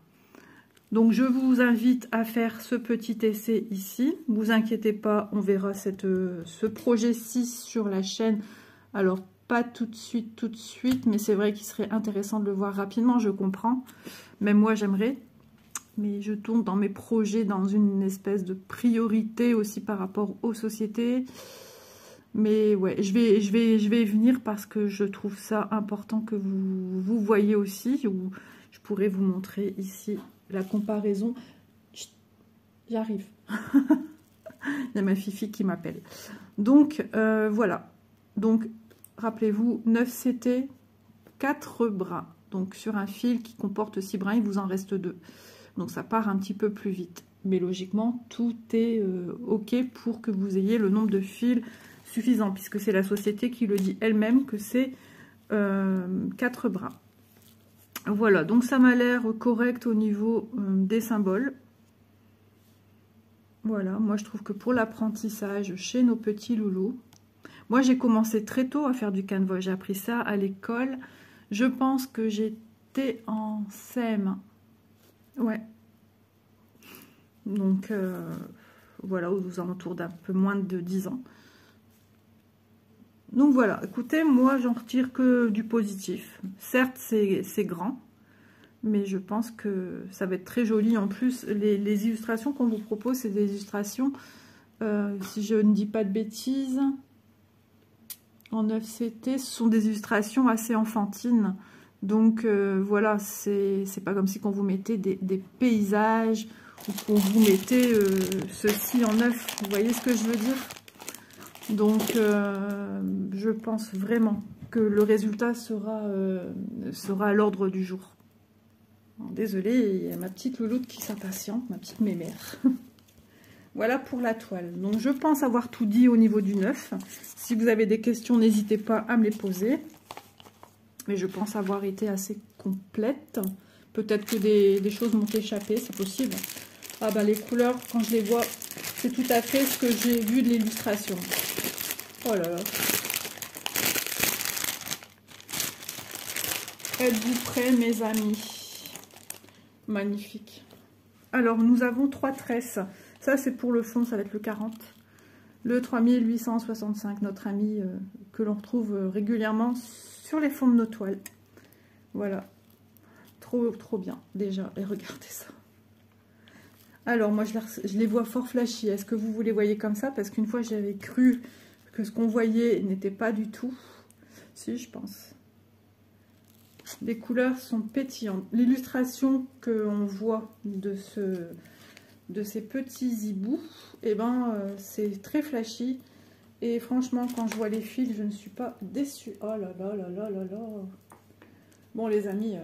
Donc je vous invite à faire ce petit essai ici. Ne vous inquiétez pas, on verra ce projet-ci sur la chaîne. Alors pas tout de suite, mais c'est vrai qu'il serait intéressant de le voir rapidement, je comprends. Même moi j'aimerais. Mais je tourne dans mes projets dans une espèce de priorité aussi par rapport aux sociétés. Mais ouais, je vais y venir parce que je trouve ça important que vous voyez aussi. Ou je pourrais vous montrer ici la comparaison. J'arrive. Il y a ma fifi qui m'appelle. Donc, voilà. Donc, rappelez-vous, 9CT, 4 brins. Donc, sur un fil qui comporte 6 brins, il vous en reste 2. Donc, ça part un petit peu plus vite. Mais logiquement, tout est OK pour que vous ayez le nombre de fils suffisant, puisque c'est la société qui le dit elle-même que c'est 4 brins. Voilà, donc ça m'a l'air correct au niveau des symboles. Voilà, moi je trouve que pour l'apprentissage chez nos petits loulous, moi j'ai commencé très tôt à faire du canevas, j'ai appris ça à l'école. Je pense que j'étais en CM1. Ouais. Donc voilà, aux alentours d'un peu moins de 10 ans. Donc voilà, écoutez, moi j'en retire que du positif. Certes, c'est grand, Mais je pense que ça va être très joli. En plus, les illustrations qu'on vous propose, c'est des illustrations, si je ne dis pas de bêtises, en 9CT, ce sont des illustrations assez enfantines. Donc voilà, c'est pas comme si qu'on vous mettait des paysages ou qu'on vous mettait ceci en 9. Vous voyez ce que je veux dire? Donc je pense vraiment que le résultat sera à l'ordre du jour. Désolée, il y a ma petite louloute qui s'impatiente, ma petite mémère. Voilà pour la toile. Donc je pense avoir tout dit au niveau du 9. Si vous avez des questions, n'hésitez pas à me les poser. Mais je pense avoir été assez complète. Peut-être que des choses m'ont échappé, c'est possible. Ah ben les couleurs, quand je les vois, c'est tout à fait ce que j'ai vu de l'illustration. Oh là là. Êtes-vous prêts, mes amis? Magnifique. Alors, nous avons 3 tresses. Ça, c'est pour le fond, ça va être le 40. Le 3865, notre ami que l'on retrouve régulièrement sur les fonds de nos toiles. Voilà. Trop, trop bien, déjà. Et regardez ça. Alors, moi, je les vois fort flashy. Est-ce que vous les voyez comme ça? Parce qu'une fois, j'avais cru que ce qu'on voyait n'était pas du tout. Si, je pense. Les couleurs sont pétillantes. L'illustration qu'on voit de ces petits hiboux, eh ben, c'est très flashy. Et franchement, quand je vois les fils, je ne suis pas déçue. Oh là là là là là là. Bon, les amis,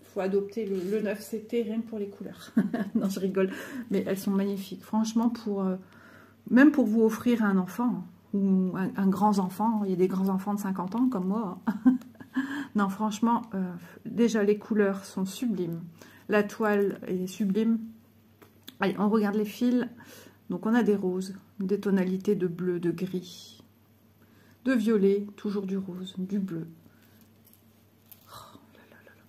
faut adopter le 9CT rien que pour les couleurs. Non, je rigole. Mais elles sont magnifiques. Franchement, même pour vous offrir à un enfant ou un grand enfant. Il y a des grands enfants de 50 ans comme moi. Non, franchement, déjà les couleurs sont sublimes. La toile est sublime. Allez, on regarde les fils. Donc on a des roses, des tonalités de bleu, de gris, de violet, toujours du rose, du bleu. Oh, là, là, là, là.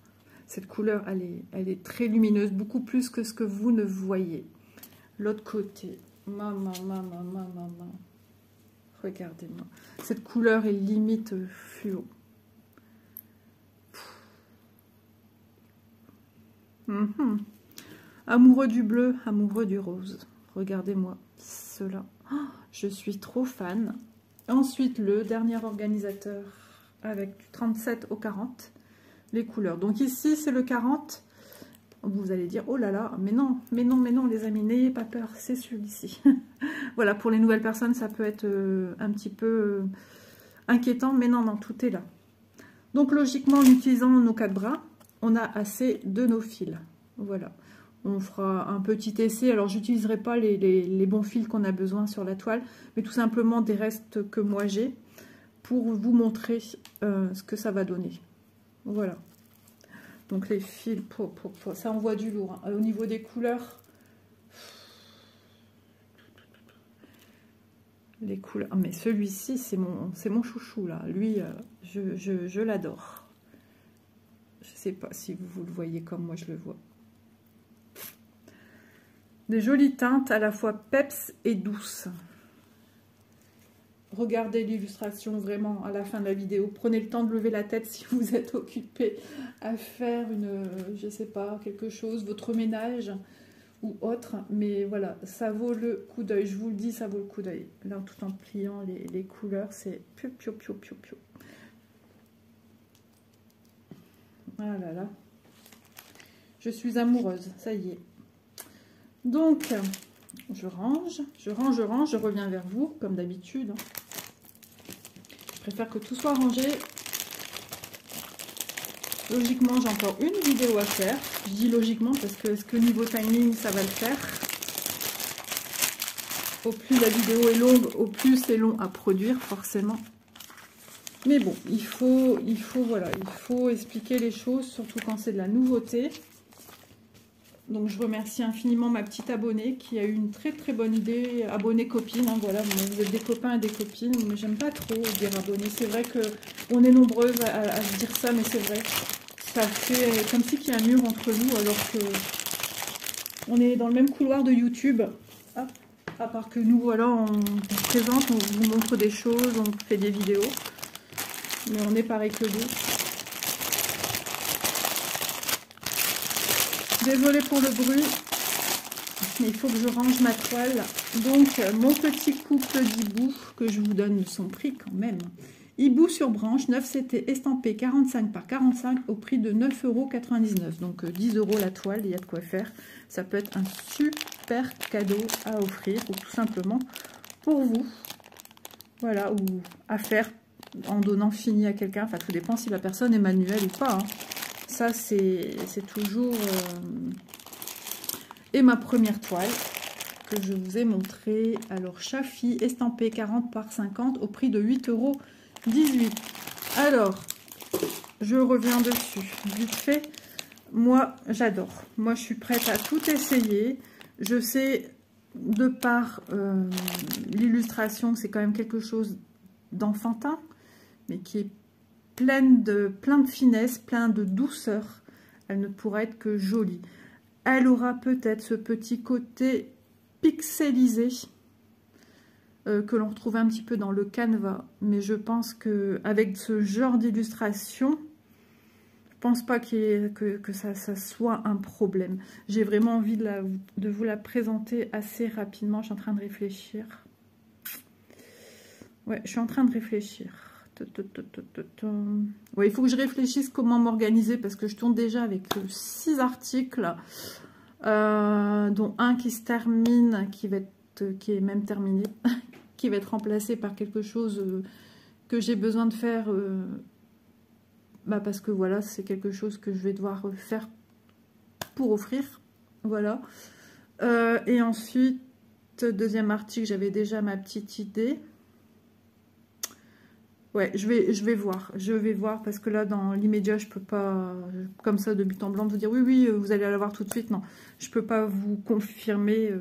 Cette couleur, elle est très lumineuse, beaucoup plus que ce que vous ne voyez. L'autre côté, maman. Regardez-moi. Cette couleur est limite fluo. Amoureux du bleu, amoureux du rose. Regardez-moi cela. Oh, je suis trop fan. Ensuite, le dernier organisateur avec du 37 au 40. Les couleurs. Donc ici, c'est le 40. Vous allez dire, oh là là, mais non, les amis, n'ayez pas peur, c'est celui-ci. Voilà, pour les nouvelles personnes, ça peut être un petit peu inquiétant, mais non, tout est là. Donc logiquement, en utilisant nos 4 bras, on a assez de nos fils. Voilà. On fera un petit essai. Alors, j'utiliserai pas les bons fils qu'on a besoin sur la toile, mais tout simplement des restes que moi j'ai pour vous montrer ce que ça va donner. Voilà. Donc, les fils, ça envoie du lourd. Hein. Au niveau des couleurs, les couleurs. Ah, mais celui-ci, c'est mon chouchou là. Lui, je l'adore. Je sais pas si vous le voyez comme moi je le vois. Des jolies teintes à la fois peps et douces. Regardez l'illustration vraiment à la fin de la vidéo. Prenez le temps de lever la tête si vous êtes occupé à faire je sais pas, quelque chose, votre ménage ou autre. Mais voilà, ça vaut le coup d'œil. Je vous le dis, ça vaut le coup d'œil. Là, tout en pliant les couleurs, c'est pio. Ah là là. Je suis amoureuse, ça y est. Donc, je range, je reviens vers vous, comme d'habitude. Je préfère que tout soit rangé. Logiquement, j'ai encore une vidéo à faire. Je dis logiquement parce que est-ce que niveau timing, ça va le faire? Au plus la vidéo est longue, au plus c'est long à produire, forcément. Mais bon, il faut expliquer les choses, surtout quand c'est de la nouveauté. Donc je remercie infiniment ma petite abonnée qui a eu une très très bonne idée, abonnée copine, hein, voilà, vous êtes des copains et des copines, mais j'aime pas trop dire abonnée, c'est vrai qu'on est nombreuses à se dire ça, mais c'est vrai, ça fait comme si qu'il y a un mur entre nous, alors que on est dans le même couloir de YouTube, hop, à part que nous, voilà, on se présente, on vous montre des choses, on fait des vidéos, mais on est pareil que vous. Désolée pour le bruit, mais il faut que je range ma toile. Donc, mon petit couple d'hiboux, que je vous donne son prix quand même. Hibou sur branche, 9 CT estampé 45 par 45 au prix de 9,99 €. Donc 10 € la toile, il y a de quoi faire. Ça peut être un super cadeau à offrir ou tout simplement pour vous. Voilà, ou à faire en donnant fini à quelqu'un. Enfin, tout dépend si la personne est manuelle ou pas. Hein. Ça, c'est toujours... Et ma première toile que je vous ai montrée. Alors, Chafi estampé 40 par 50 au prix de 8,18 €. Alors, je reviens dessus. Vite fait, moi, j'adore. Moi, je suis prête à tout essayer. Je sais, de par l'illustration, c'est quand même quelque chose d'enfantin, mais qui est plein de finesse, plein de douceur. Elle ne pourra être que jolie. Elle aura peut-être ce petit côté pixelisé que l'on retrouve un petit peu dans le canevas, mais je pense qu'avec ce genre d'illustration, je pense pas que ça soit un problème. J'ai vraiment envie de vous la présenter assez rapidement. Je suis en train de réfléchir. Ouais, je suis en train de réfléchir. Ouais, il faut que je réfléchisse comment m'organiser parce que je tourne déjà avec 6 articles, dont un qui se termine, qui est même terminé, qui va être remplacé par quelque chose que j'ai besoin de faire, parce que voilà, c'est quelque chose que je vais devoir faire pour offrir, voilà. Et ensuite, deuxième article, j'avais déjà ma petite idée. Ouais, je vais voir parce que là, dans l'immédiat, je peux pas, comme ça, de but en blanc, vous dire oui, vous allez la voir tout de suite. Non, je peux pas vous confirmer,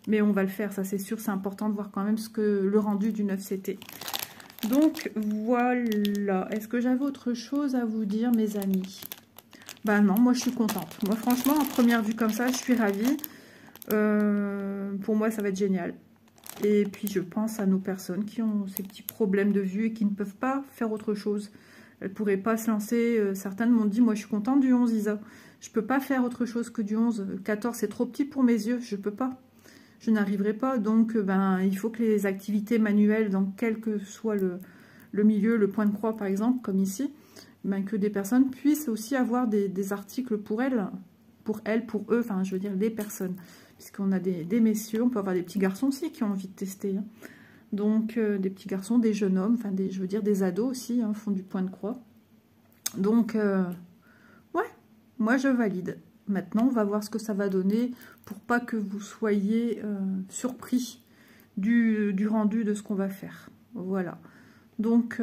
mais on va le faire, ça c'est sûr. C'est important de voir quand même le rendu du 9 CT. Donc, voilà. Est-ce que j'avais autre chose à vous dire, mes amis? Bah non, moi, je suis contente. Moi, franchement, en première vue comme ça, je suis ravie. Pour moi, ça va être génial. Et puis je pense à nos personnes qui ont ces petits problèmes de vue et qui ne peuvent pas faire autre chose. Elles ne pourraient pas se lancer. Certaines m'ont dit, moi je suis contente du 11 Isa. Je ne peux pas faire autre chose que du 11. 14 c'est trop petit pour mes yeux, je ne peux pas. Je n'arriverai pas. Donc il faut que les activités manuelles, dans quel que soit le milieu, le point de croix par exemple, comme ici, que des personnes puissent aussi avoir des articles pour elles, pour eux, enfin je veux dire les personnes. Puisqu'on a des messieurs, on peut avoir des petits garçons aussi qui ont envie de tester. Hein. Donc, des petits garçons, des jeunes hommes, enfin, je veux dire des ados aussi, hein, font du point de croix. Donc, ouais, moi je valide. Maintenant, on va voir ce que ça va donner pour pas que vous soyez surpris du rendu de ce qu'on va faire. Voilà. Donc,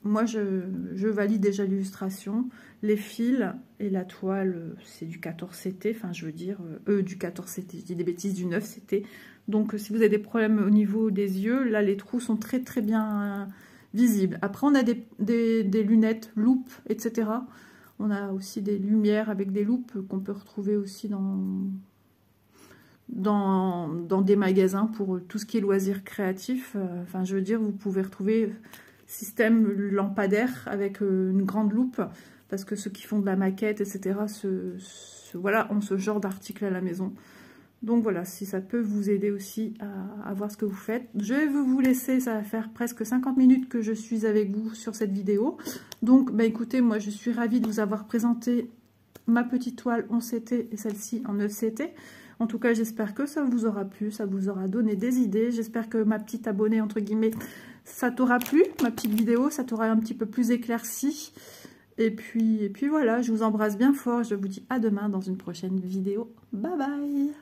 moi, je valide déjà l'illustration. Les fils et la toile, c'est du 14 CT. Enfin, je veux dire, du 14 CT. Je dis des bêtises, du 9 CT. Donc, si vous avez des problèmes au niveau des yeux, là, les trous sont très, très bien visibles. Après, on a des lunettes, loupes, etc. On a aussi des lumières avec des loupes qu'on peut retrouver aussi dans des magasins pour tout ce qui est loisirs créatifs. Enfin, je veux dire, vous pouvez retrouver... système lampadaire avec une grande loupe, parce que ceux qui font de la maquette, etc., voilà, ont ce genre d'article à la maison. Donc voilà, si ça peut vous aider aussi à voir ce que vous faites. Je vais vous laisser, ça va faire presque 50 minutes que je suis avec vous sur cette vidéo. Donc, écoutez, moi je suis ravie de vous avoir présenté ma petite toile 11 CT et celle-ci en 9 CT. En tout cas, j'espère que ça vous aura plu, ça vous aura donné des idées. J'espère que ma petite abonnée, entre guillemets, ça t'aura plu, ma petite vidéo, ça t'aura un petit peu plus éclairci. Et puis voilà, je vous embrasse bien fort. Je vous dis à demain dans une prochaine vidéo. Bye bye!